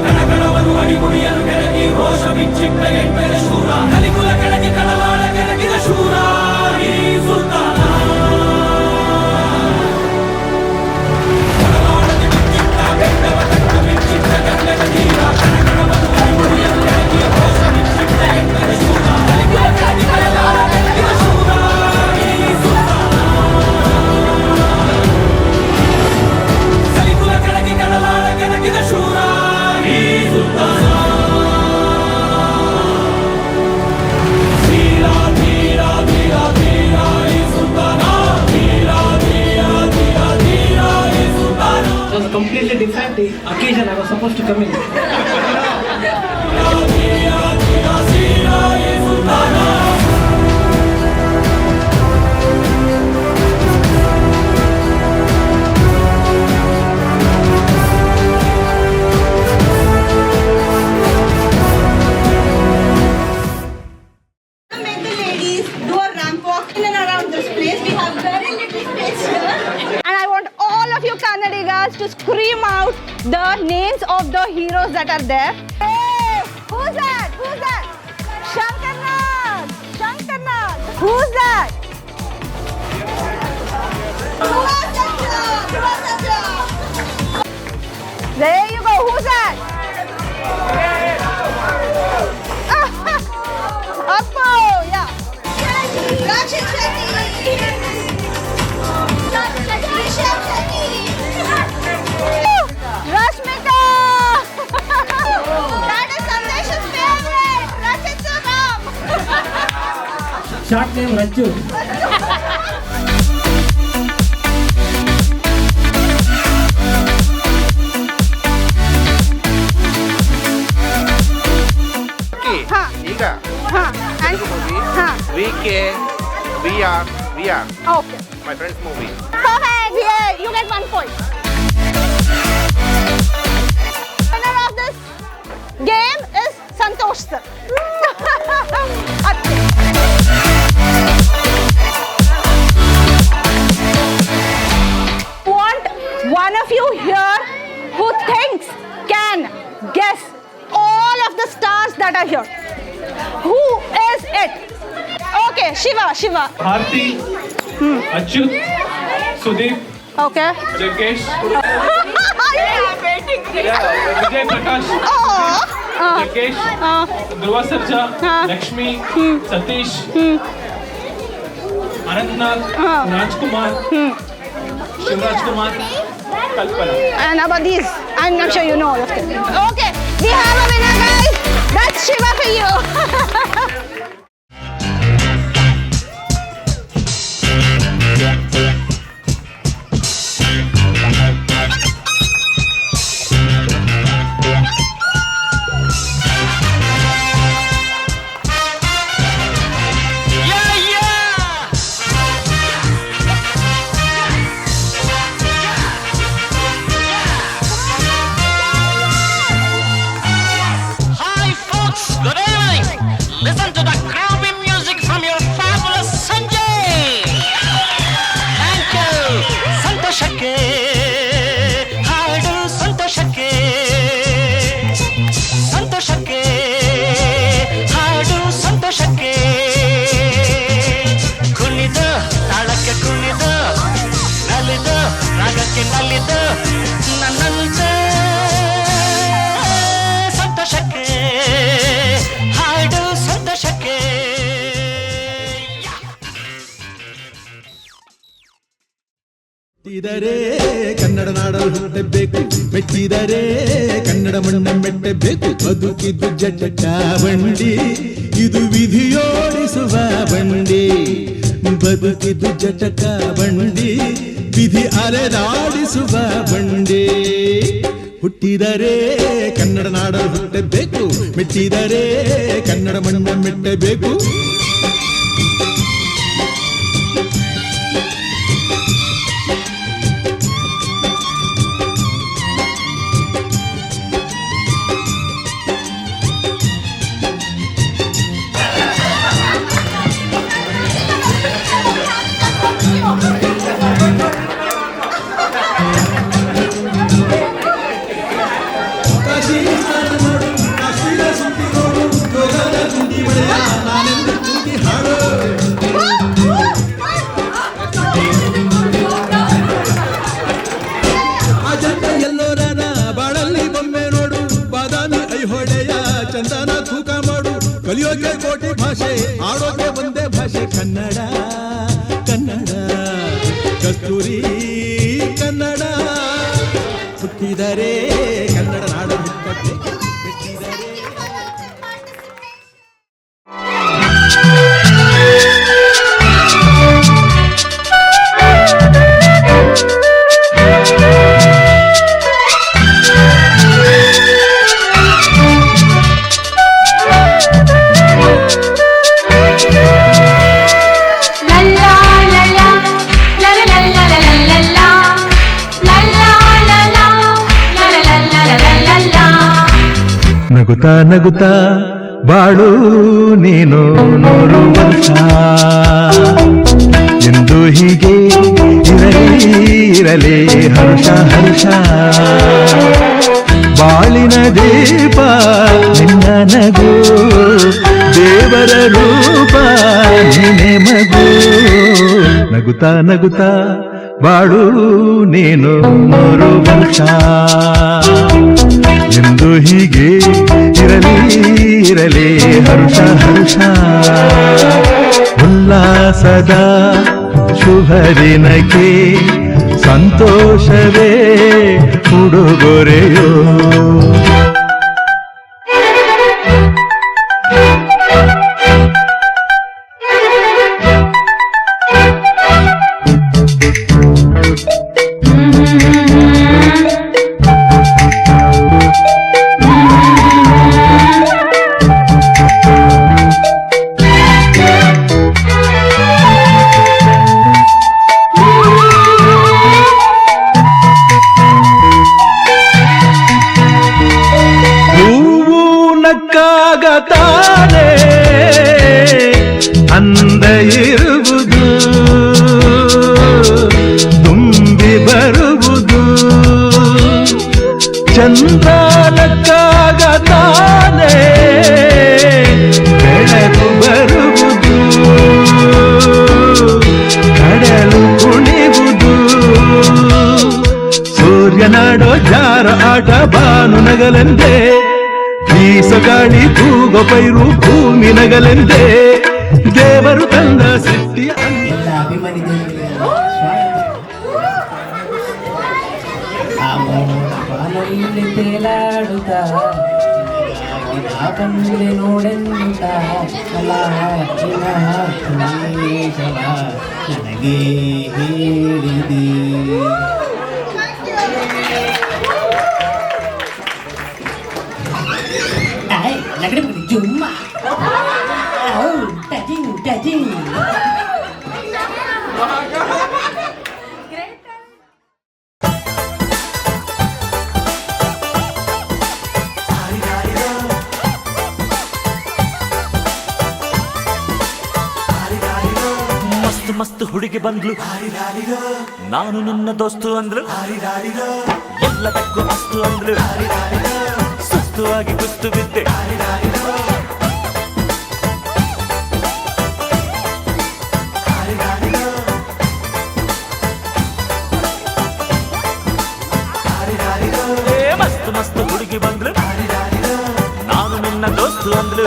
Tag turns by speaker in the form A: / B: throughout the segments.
A: ಕಣಕಣವನ್ನು ಅಡಿಮುಡಿಯನ್ನು ಕೆಳಗಿ ರೋಷ ಬಿಚ್ಚಿಟ್ಟ ಎಂಟರ ಶೂರ ಕಲಿಕುಲ ಕೆಳಗಿ ಕಡಲಾಳ ಕೆಳಗಿದ ಶೂರ ಈ ಸುಲ್ತಾನ ಕಡಲಾಳದಿ ಬಿಚ್ಚಿಟ್ಟ ಬೆಟ್ಟವ ಕಟ್ಟು ಬಿಚ್ಚಿಟ್ಟ ಗಂಗದ ತೀರ ಕಣಕಣವನ್ನು ಅಡಿಮುಡಿಯನ್ನು ಕೆಳಗಿ ರೋಷ ಬಿಚ್ಚಿಟ್ಟ ಎಂಟರ ಶೂರ ಕಲಿಕುಲ ಕೆಳಗಿ ಕಡಲಾಳ ಕೆಳಗಿದ ಶೂರ ಈ ಸುಲ್ತಾನ ಕಲಿಕುಲ ಕೆಳಗಿ ಕಡಲಾಳ ಕೆಳಗಿದ ಶೂರ ಈ ಸುಲ್ತಾನ
B: It was completely different occasion I was supposed to come in.
C: Ladies do a ramp walk in and around this place. We have very little space here. And I want all of you Kannadigas to scream out the names of the heroes that are there. Hey, who's that? Who's that? Shankarnag! Shankarnag! Who's that? There you go. Who's that? Appo, yeah. Rachit Shetty. Rishabh Shetty. Rashmika. That is Sandesh's favorite. Rachit Suram.
B: Short name Raju.
D: ಈಗ
C: And
D: movie VK VR
C: okay.
D: my friend's movie.
C: Perfect. Yeah, you get 1 point. Winner of this game is Santosh sir. Want one of you here who thinks can guess all of the stars that are here. Who is it? Okay, Shiva.
E: Bharti, Achyut, Sudeep,
C: Okay.
E: Jaggesh, Vijay Prakash, Jaggesh, Dhruva Sarja, Lakshmi, Satish, Anantnag, Rajkumar, Shivraj Kumar, Kalpana.
C: And about these, I'm not sure you know all of them. Okay, we have a winner, guys. That's Shiva for you.
F: Hi folks, good evening. Listen to the groovy music from your fabulous Sanjay. Thank you. ಸಂತೋಷಕ್ಕೆ ಹಾಡು ಸಂತೋಷಕ್ಕೆ ಸಂತೋಷಕ್ಕೆ ಹಾಡು ಸಂತೋಷಕ್ಕೆ ಕುಣಿದು ತಾಳಕ್ಕೆ ಕುಣಿದು ನಲಿದು ರಾಗಕ್ಕೆ ನಲಿದು ನನ್ನಂತೆ ಸಂತೋಷಕ್ಕೆ ಹಾಡು ಸಂತೋಷಕ್ಕೆ
G: ಮೆಟ್ಟಿದರೆ ಕನ್ನಡ ನಾಡಲು ಹುಟ್ಟಬೇಕು ಮೆಟ್ಟಿದರೆ ಕನ್ನಡ ಮಣ್ಣ ಮೆಟ್ಟಬೇಕು ಬದುಕಿದ್ದು ಜಟಕ ಬಂಡಿ ಇದು ವಿಧಿಯೋಡಿಸುವ ಬಂಡಿ ಬದುಕಿದ್ದು ಜಟಕ ಬಂಡಿ ವಿಧಿ ಅಲೆದಾಡಿಸುವ ಬಂಡಿ ಹುಟ್ಟಿದರೆ ಕನ್ನಡ ನಾಡಲು ಹುಟ್ಟಬೇಕು ಮೆಟ್ಟಿದರೆ ಕನ್ನಡ ಮಣ್ಣ ಮೆಟ್ಟಬೇಕು ಕಲಿಯೋಕೆ ಕೋಟಿ ಭಾಷೆ, ಆಡೋಕೆ ಒಂದೇ ಭಾಷೆ ಕನ್ನಡ. ಕನ್ನಡ ಕಸ್ತೂರಿ ಕನ್ನಡ, ಹುಟ್ಟಿದರೆ ಕನ್ನಡ ನಾಡ ಹುಟ್ಟಬೇಕು, ಮೆಟ್ಟಿದರೆ.
H: ನಗುತ್ತಾ ನಗುತ್ತಾ ಬಾಳು ನೀನು 100 ವರ್ಷ ಎಂದು ಹೀಗೆ ಇರಲಿ ಹರ್ಷ ಹರ್ಷ. ಬಾಳಿನ ದೀಪ ನಿನ್ನ ನಗು, ದೇವರ ರೂಪ ನಿನ್ನೆ ಮಗು. ನಗುತ್ತಾ ನಗುತ್ತಾ ಬಾಳು ನೀನು 100 ವರ್ಷ ಎಂದು ಹೀಗೆ ಇರಲಿ ಹರ್ಷ ಹರ್ಷ. ಉಲ್ಲಾಸದ ಶುಭ ದಿನಕ್ಕೆ ಸಂತೋಷವೇ ಉಡುಗೊರೆಯೋ. ತಾನೆ ಅಂದ ಇರುವುದು, ತುಂಬಿ ಬರುವುದು. ಚಂದ್ರನಕ್ಕಾಗ ತಾನೆ ಬೆಳಕು ಬರುವುದು, ಕಡಲು ಕುಣಿವುದು. ಸೂರ್ಯನಾಡೋ ಜಾರ ಆಟ ಬಾನು ನಗಲೆಂದೇ, ಬೀಸಗಾಳಿ ತೂಗೋ ಪೈರು ಭೂಮಿ ನಗಲೆಂದೇ. ದೇವರು ತಂದ ಸೃಷ್ಟಿಯ
B: ಎಲ್ಲ ಅಭಿಮಾನಿ ದೇವರಿಗೆ ಬಾನಲ್ಲಿ ತೇಲಾಡುತ್ತಾ ಬಂದೆ ನೋಡೆಂತ ನನಗೆ ಹೇಳಿದೆ. Jumma. Oh, touching.
F: ಮಸ್ತ್ ಮಸ್ತ್ ಹುಡುಗಿ ಬಂದ್ಲು, ನಾನು ನಿನ್ನ ದೋಸ್ತು ಅಂದ್ಲು. ಎಲ್ಲದಕ್ಕೂ ಮಸ್ತು ಅಂದ್ಲು, ಸುಸ್ತುವಾಗಿ ಕುಸ್ತು ಬಿದ್ದೆ. ಮಸ್ತ್ ಮಸ್ತ್ ಹುಡುಗಿ ಬಂದ್ಲು, ನಾನು ನಿನ್ನ ದೋಸ್ತು ಅಂದ್ಲು.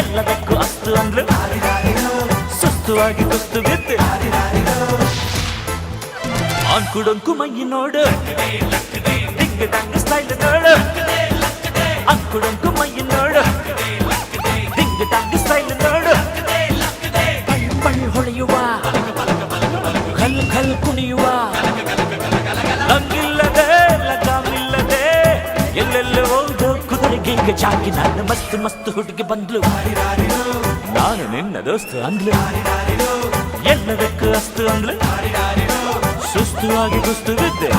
F: ಎಲ್ಲದಕ್ಕೂ ಅಸ್ತು ಅಂದ್ಲು, ಸುಸ್ತುವಾಗಿ ಕುಸ್ತು ಬಿದ್ದೆ. ಅಂಕುಡೊಂಕು ಮೈ ನೋಡು, ಡಿಂಗ್ ಡಂಗ್ ಸ್ಟೈಲ್ ನೋಡು. ಅಂಕುಡೊಂಕು ಮೈ ನೋಡು, ಡಿಂಗ್ ಡಂಗ್ ಸ್ಟೈಲ್ ನೋಡು. ಪಳ್ಳಿ ಹೊಳೆಯುವ, ಖಲ್ ಖಲ್ ಕುಣಿಯುವ, ಲಂಗಿಲ್ಲದೆ ಲಗಾಮಿಲ್ಲದೆ ಎಲ್ಲೆಲ್ಲ ಹೋದು ಕುದುರೆಗೆ ಚಾಕಿ. ನಾನು ಮಸ್ತ್ ಮಸ್ತ್ ಹುಡುಗಿ ಬಂದ್ಲು, ನಾನು ನಿನ್ನ ದೋಸ್ತು ಅಂದ್ಲು. ಎಲ್ಲದಕ್ಕೂ ಅಸ್ತು ಅಂದ್ಲು, ಸುಸ್ತುವಾಗಿ ಕುಸ್ತು ಬಿದ್ದೆ.